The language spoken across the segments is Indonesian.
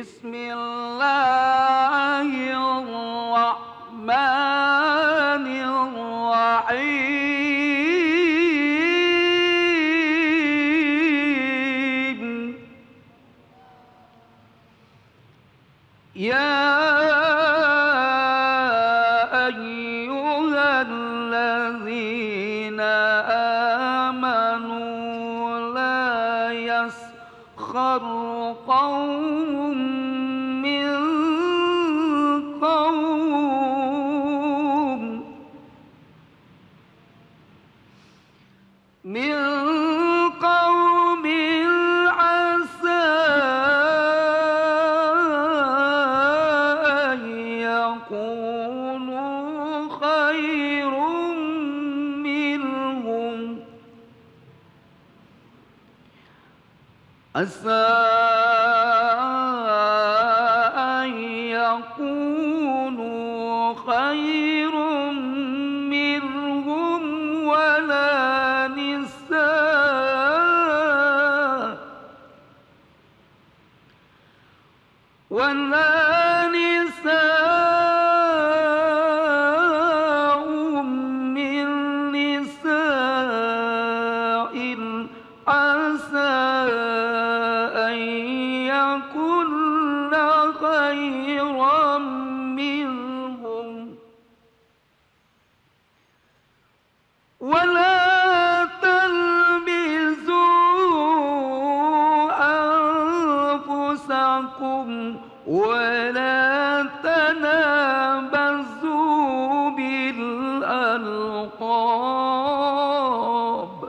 Bismillahirrahmanirrahim. Ya ayyuhalladzina amanu la yaskhar qaumun min qaum qaumin asa an yakunu khairum minhum asa an yakunu khairum minhum wala نساء من نساء عسى أن يكن خيرا منهم ولا ولا تنابزوا بالألقاب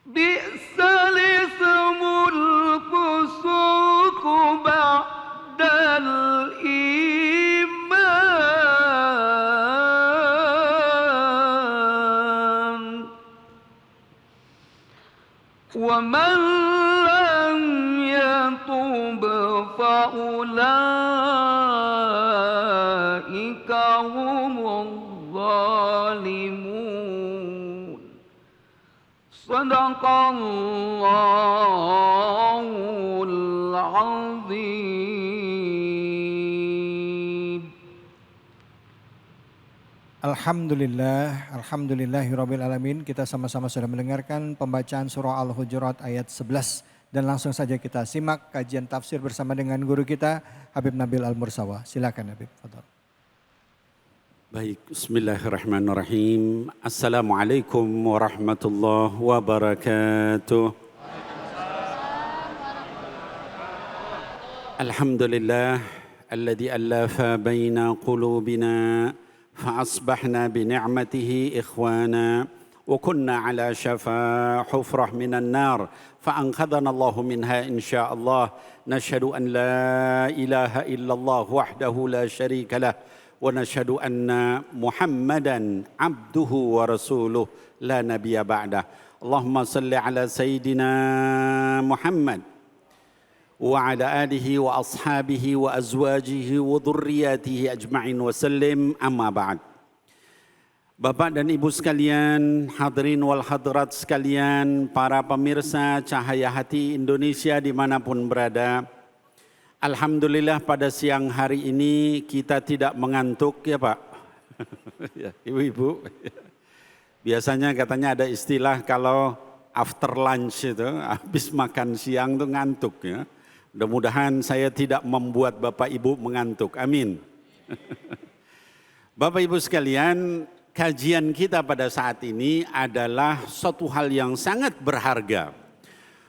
بئس الاسم الفسوق بعد الإيمان ومن فأولئك هم الظالمون صدق الله العظيم. Alhamdulillahirabbil alamin. Kita sama-sama sudah mendengarkan pembacaan surah Al-Hujurat ayat 11. Dan langsung saja kita simak kajian tafsir bersama dengan guru kita Habib Nabil Al-Mursawa. Silakan Habib. Fadhal. Baik, bismillahirrahmanirrahim. Assalamualaikum warahmatullahi wabarakatuh. Alhamdulillah alladzi allafa baina qulubina fa asbahna bi ni'matihi ikhwana وكنا على شفا حفرة من النار فأنقذنا الله منها إن شاء الله نشهد أن لا إله إلا الله وحده لا شريك له ونشهد أن محمدا عبده ورسوله لا نبي بعده اللهم صل على سيدنا محمد وعلى آله وأصحابه وأزواجه وذرياته أجمعين وسلم أما بعد. Bapak dan Ibu sekalian, hadirin wal hadirat sekalian, para pemirsa Cahaya Hati Indonesia dimanapun berada. Alhamdulillah pada siang hari ini kita tidak mengantuk ya Pak. Ibu-ibu, biasanya katanya ada istilah kalau after lunch itu, habis makan siang itu ngantuk ya. Mudah-mudahan saya tidak membuat Bapak Ibu mengantuk, amin. Bapak Ibu sekalian, kajian kita pada saat ini adalah suatu hal yang sangat berharga,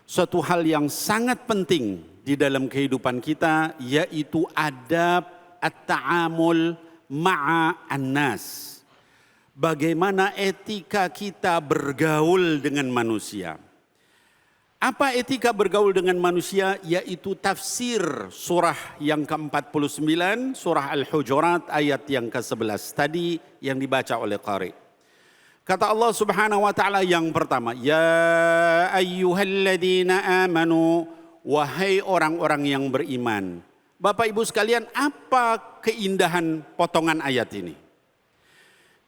suatu hal yang sangat penting di dalam kehidupan kita, yaitu adab at-ta'amul ma'an nas. Bagaimana etika kita bergaul dengan manusia. Apa etika bergaul dengan manusia? Yaitu tafsir surah yang ke-49, surah Al-Hujurat ayat yang ke-11 tadi yang dibaca oleh qari. Kata Allah Subhanahu wa taala yang pertama, ya ayyuhalladzina amanu, wahai orang-orang yang beriman. Bapak Ibu sekalian, apa keindahan potongan ayat ini?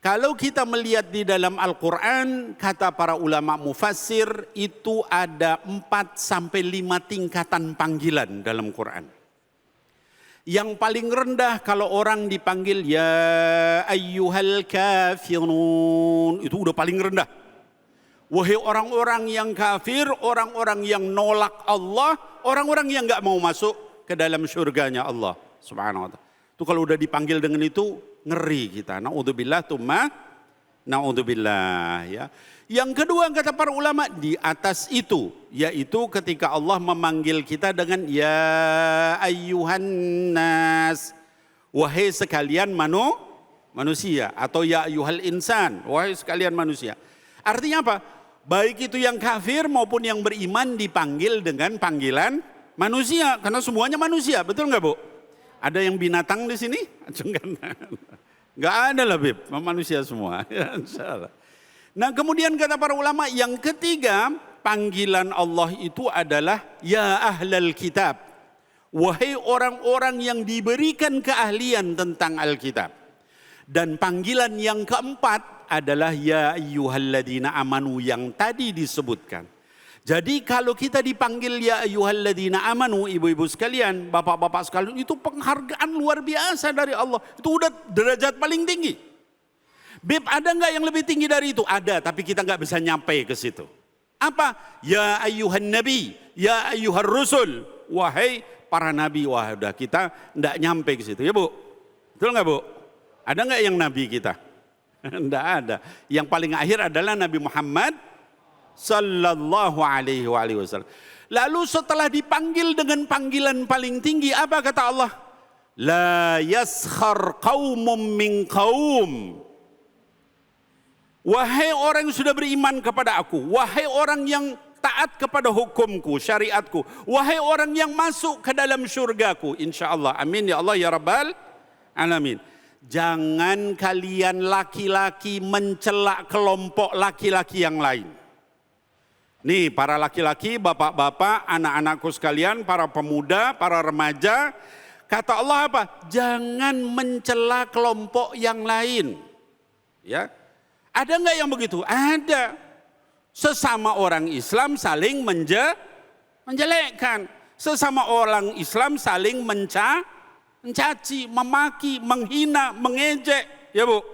Kalau kita melihat di dalam Al-Quran, kata para ulama mufassir, itu ada 4 sampai 5 tingkatan panggilan dalam Quran. Yang paling rendah kalau orang dipanggil ya ayyuhal kafirun, itu udah paling rendah. Wahai orang-orang yang kafir, orang-orang yang nolak Allah, orang-orang yang enggak mau masuk ke dalam surganya Allah Subhanahu wa ta'ala. Itu kalau udah dipanggil dengan itu ngeri kita. Naudzubillah tsumma naudzubillah ya. Yang kedua kata para ulama di atas itu, yaitu ketika Allah memanggil kita dengan ya ayyuhan nas, wahai sekalian manusia, atau ya ayyuhal insan, wahai sekalian manusia. Artinya apa? Baik itu yang kafir maupun yang beriman dipanggil dengan panggilan manusia, karena semuanya manusia, betul nggak Bu? Ada yang binatang di sini? Nggak ada lah Bib, manusia semua. Ya, insyaallah. Nah kemudian kata para ulama yang ketiga, panggilan Allah itu adalah ya ahlal kitab, wahai orang-orang yang diberikan keahlian tentang Alkitab. Dan panggilan yang keempat adalah ya ayyuhalladzina amanu yang tadi disebutkan. Jadi kalau kita dipanggil ya ayyuhalladzina amanu, ibu-ibu sekalian, bapak-bapak sekalian, itu penghargaan luar biasa dari Allah. Itu udah derajat paling tinggi. Beb, ada nggak yang lebih tinggi dari itu? Ada, tapi kita nggak bisa nyampe ke situ. Apa? Ya ayyuhan nabi, ya ayyuhar rusul, wahai para nabi. Wah, udah kita nggak nyampe ke situ, ya Bu. Betul nggak Bu? Ada nggak yang nabi kita? Nggak ada. Yang paling akhir adalah Nabi Muhammad sallallahu alaihi wasallam. Lalu setelah dipanggil dengan panggilan paling tinggi, apa kata Allah? La yaskhar qaumum min qaum. Wahai orang yang sudah beriman kepada aku, wahai orang yang taat kepada hukumku, syariatku, wahai orang yang masuk ke dalam syurgaku, insyaallah. Amin ya Allah ya Rabbal alamin. Jangan kalian laki-laki mencela kelompok laki-laki yang lain. Nih para laki-laki, bapak-bapak, anak-anakku sekalian, para pemuda, para remaja, kata Allah apa? Jangan mencela kelompok yang lain. Ya, ada nggak yang begitu? Ada. Sesama orang Islam saling menjelekkan. Sesama orang Islam saling mencaci, memaki, menghina, mengejek. Ya Bu,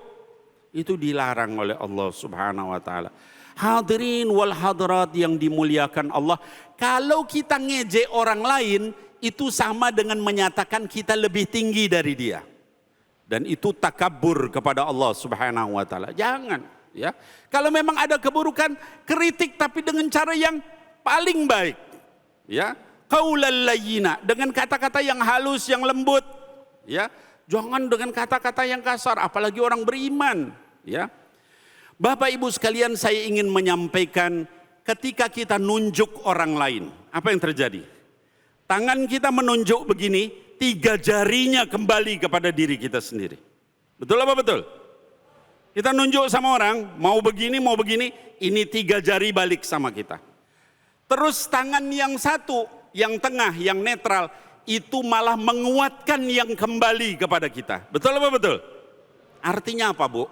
itu dilarang oleh Allah Subhanahu wa ta'ala. Hadirin wal hadirat yang dimuliakan Allah, kalau kita ngejek orang lain, itu sama dengan menyatakan kita lebih tinggi dari dia. Dan itu takabur kepada Allah Subhanahu wa ta'ala. Jangan, ya. Kalau memang ada keburukan, kritik tapi dengan cara yang paling baik. Ya. Qaulal layyina, dengan kata-kata yang halus, yang lembut. Ya. Jangan dengan kata-kata yang kasar, apalagi orang beriman, ya. Bapak Ibu sekalian, saya ingin menyampaikan ketika kita nunjuk orang lain, apa yang terjadi? Tangan kita menunjuk begini, 3 jarinya kembali kepada diri kita sendiri. Betul apa betul? Kita nunjuk sama orang, mau begini, ini 3 jari balik sama kita. Terus tangan yang satu, yang tengah, yang netral, itu malah menguatkan yang kembali kepada kita. Betul apa betul? Artinya apa Bu?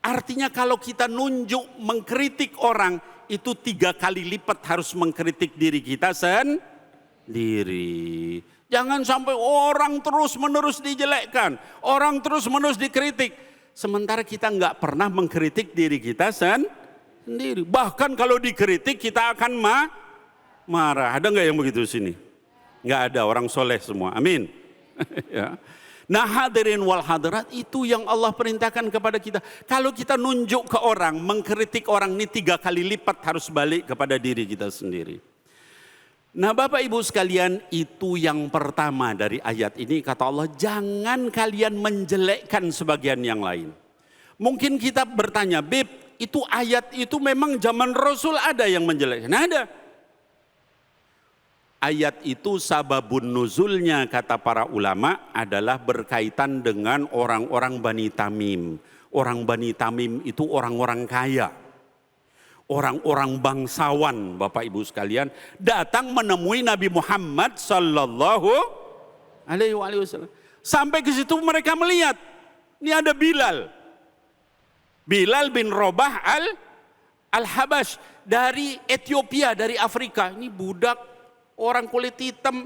Artinya kalau kita nunjuk mengkritik orang, itu 3 kali lipat harus mengkritik diri kita sendiri. Jangan sampai orang terus menerus dijelekkan, orang terus menerus dikritik. Sementara kita nggak pernah mengkritik diri kita sendiri. Bahkan kalau dikritik kita akan marah. Ada nggak yang begitu di sini? Nggak ada, orang soleh semua. Amin. Ya. Nah hadirin wal hadirat, itu yang Allah perintahkan kepada kita. Kalau kita nunjuk ke orang, mengkritik orang, ini 3 kali lipat harus balik kepada diri kita sendiri. Nah Bapak Ibu sekalian, itu yang pertama dari ayat ini. Kata Allah, jangan kalian menjelekkan sebagian yang lain. Mungkin kita bertanya, Beb, itu ayat itu memang zaman Rasul ada yang menjelekkan? Ada. Ayat itu sababun nuzulnya kata para ulama adalah berkaitan dengan orang-orang Bani Tamim. Orang Bani Tamim itu orang-orang kaya. Orang-orang bangsawan Bapak Ibu sekalian datang menemui Nabi Muhammad sallallahu alaihi wasallam. Sampai ke situ mereka melihat, ini ada Bilal. Bilal bin Rabah al-Habash dari Ethiopia, dari Afrika. Ini budak orang kulit hitam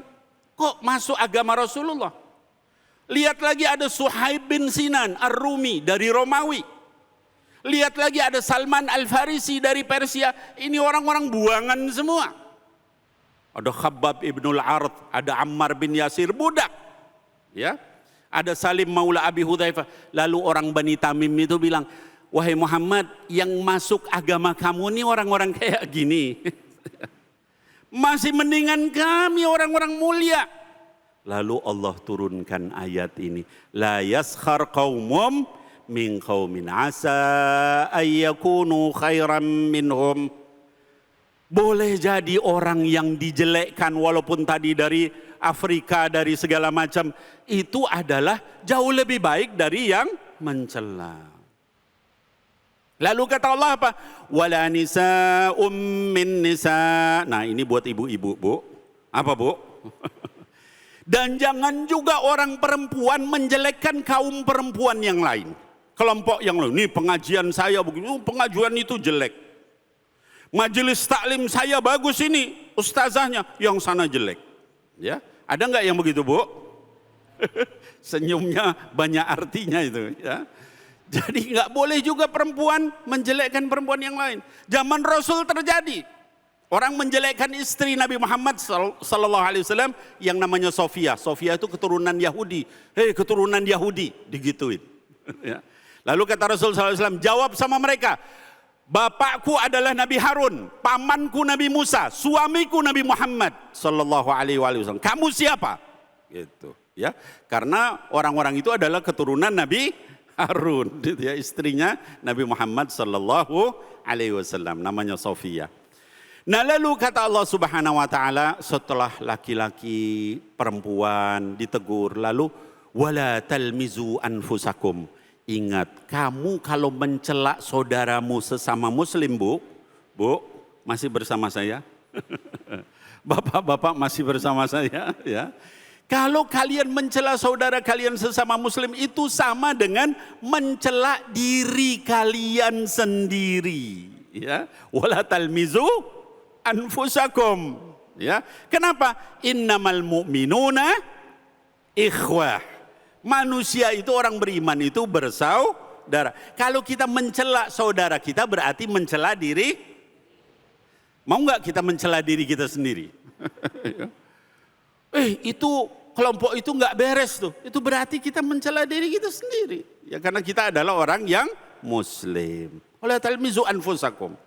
kok masuk agama Rasulullah. Lihat lagi ada Suhaib bin Sinan Ar-Rumi dari Romawi. Lihat lagi ada Salman Al-Farisi dari Persia. Ini orang-orang buangan semua. Ada Khabbab ibnul Arth, ada Ammar bin Yasir, budak. Ya, ada Salim Maula Abi Hudzaifah. Lalu orang Bani Tamim itu bilang, wahai Muhammad, yang masuk agama kamu ini orang-orang kayak gini. Masih mendingan kami orang-orang mulia. Lalu Allah turunkan ayat ini. La yaskhar qaumum min qaumin asa ayyakunu khairan minhum. Boleh jadi orang yang dijelekkan walaupun tadi dari Afrika, dari segala macam, itu adalah jauh lebih baik dari yang mencela. Lalu kata Allah apa? Wala nisa'um min nisa'. Nah, ini buat ibu-ibu, Bu. Apa, Bu? Dan jangan juga orang perempuan menjelekkan kaum perempuan yang lain. Kelompok yang lain. Ini pengajian saya begitu, pengajian itu jelek. Majelis taklim saya bagus ini, ustazahnya, yang sana jelek. Ya, ada nggak yang begitu, Bu? Senyumnya banyak artinya itu, ya. Jadi nggak boleh juga perempuan menjelekkan perempuan yang lain. Zaman Rasul terjadi. Orang menjelekkan istri Nabi Muhammad sallallahu alaihi wasallam yang namanya Sofia. Sofia itu keturunan Yahudi. Hei, keturunan Yahudi, digituin. Ya. Lalu kata Rasul sallallahu alaihi wasallam, jawab sama mereka, bapakku adalah Nabi Harun, pamanku Nabi Musa, suamiku Nabi Muhammad sallallahu alaihi wasallam. Kamu siapa? Gitu, ya. Karena orang-orang itu adalah keturunan Nabi Harun, gitu ya, istrinya Nabi Muhammad sallallahu alaihi wasallam, namanya Sofia. Nah, lalu kata Allah Subhanahu wa taala, setelah laki-laki perempuan ditegur, lalu wala talmizu anfusakum. Ingat, kamu kalau mencela saudaramu sesama muslim, Bu, masih bersama saya? Bapak-bapak masih bersama saya, ya. Kalau kalian mencela saudara kalian sesama muslim, itu sama dengan mencela diri kalian sendiri, ya. Wala talmizu anfusakum, ya. Kenapa? Innamal mu'minuna ikhwah. Manusia itu, orang beriman itu bersaudara. Kalau kita mencela saudara kita berarti mencela diri. Mau nggak kita mencela diri kita sendiri? Itu kelompok itu nggak beres tuh. Itu berarti kita mencela diri kita sendiri. Ya, karena kita adalah orang yang muslim. Wala talmizu anfusakum.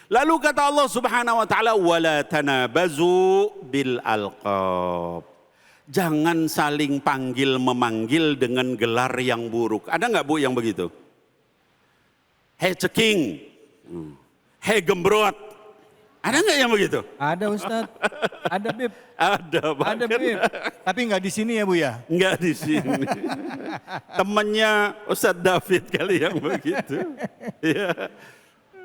Lalu kata Allah Subhanahu wa taala, wala tanabazu bil alqab. Jangan saling panggil memanggil dengan gelar yang buruk. Ada nggak, Bu, yang begitu? Hei ceking, hei gembrot. Ada nggak yang begitu? Ada, Ustadz. Ada, Bib. Ada, Ada, Bib. Tapi nggak di sini ya, Bu, ya? Nggak di sini. Temannya Ustadz David kali yang begitu. Ya.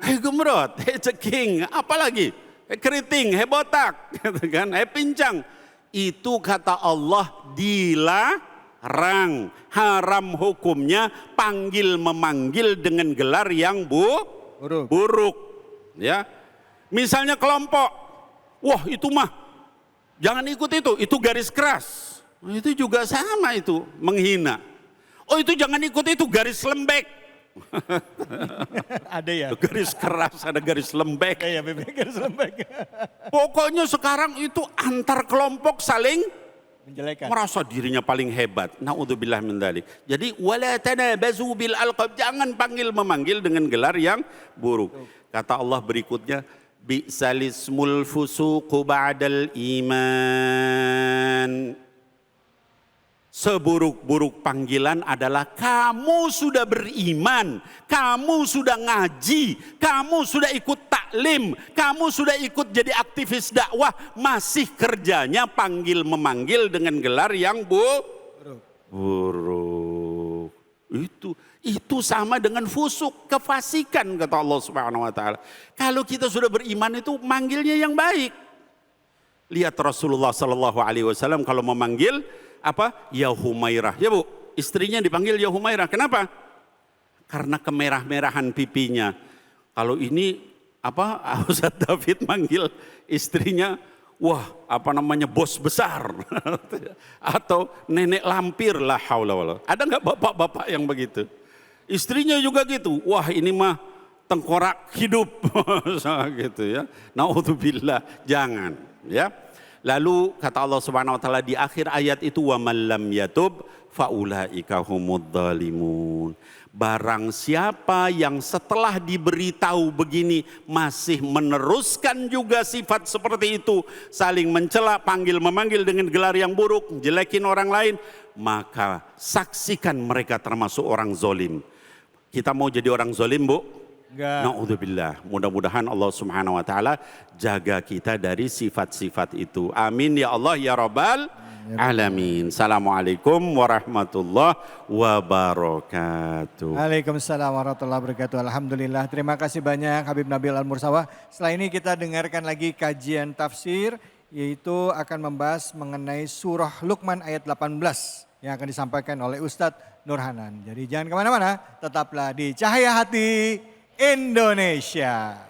Hei gemrot, hei ceking, apalagi? Hei keriting, hei botak, kan? Hei pincang. Itu kata Allah dilarang. Haram hukumnya panggil memanggil dengan gelar yang buruk. Ya. Misalnya kelompok, wah itu mah jangan ikut itu garis keras. Itu juga sama, itu menghina. Oh itu jangan ikut itu garis lembek. Ada ya? Garis keras, ada garis lembek. Iya, garis lembek. Pokoknya sekarang itu antar kelompok saling Menjelekan. merasa dirinya paling hebat. Naudzubillah min dzalik. Jadi wala tanabazu bil alqab, jangan panggil memanggil dengan gelar yang buruk. Kata Allah berikutnya, bi'salismul fusuqu ba'dal iman. Seburuk-buruk panggilan adalah kamu sudah beriman, kamu sudah ngaji, kamu sudah ikut taklim, kamu sudah ikut jadi aktivis dakwah, masih kerjanya panggil memanggil dengan gelar yang buruk. Itu sama dengan fusuk, kefasikan, kata Allah Subhanahu wa taala. Kalau kita sudah beriman itu manggilnya yang baik. Lihat Rasulullah sallallahu alaihi wasallam kalau memanggil apa? Ya Humairah. Ya, Bu, istrinya dipanggil Ya Humairah. Kenapa? karena kemerah-merahan pipinya. Kalau ini Ustaz David manggil istrinya, wah bos besar atau nenek lampir, la haula wala. Ada nggak bapak-bapak yang begitu? Istrinya juga gitu, wah ini mah tengkorak hidup gitu ya. Naudzubillah, jangan ya. Lalu kata Allah Subhanahu wa taala di akhir ayat itu, wa man lam yatub faulaika humudz zalimun. Barang siapa yang setelah diberitahu begini masih meneruskan juga sifat seperti itu, saling mencela, panggil-memanggil dengan gelar yang buruk, jelekin orang lain, maka saksikan mereka termasuk orang zalim. Kita mau jadi orang zalim, Bu? Enggak. Na'udzubillah. Mudah-mudahan Allah Subhanahu wa taala jaga kita dari sifat-sifat itu. Amin ya Allah ya Rabbal alamin. Assalamualaikum warahmatullahi wabarakatuh. Waalaikumsalam warahmatullahi wabarakatuh. Alhamdulillah. Terima kasih banyak Habib Nabil Al-Mursawah. Setelah ini kita dengarkan lagi kajian tafsir, yaitu akan membahas mengenai surah Luqman ayat 18 yang akan disampaikan oleh Ustadz Nur Hanan. Jadi jangan kemana-mana, tetaplah di Cahaya Hati Indonesia.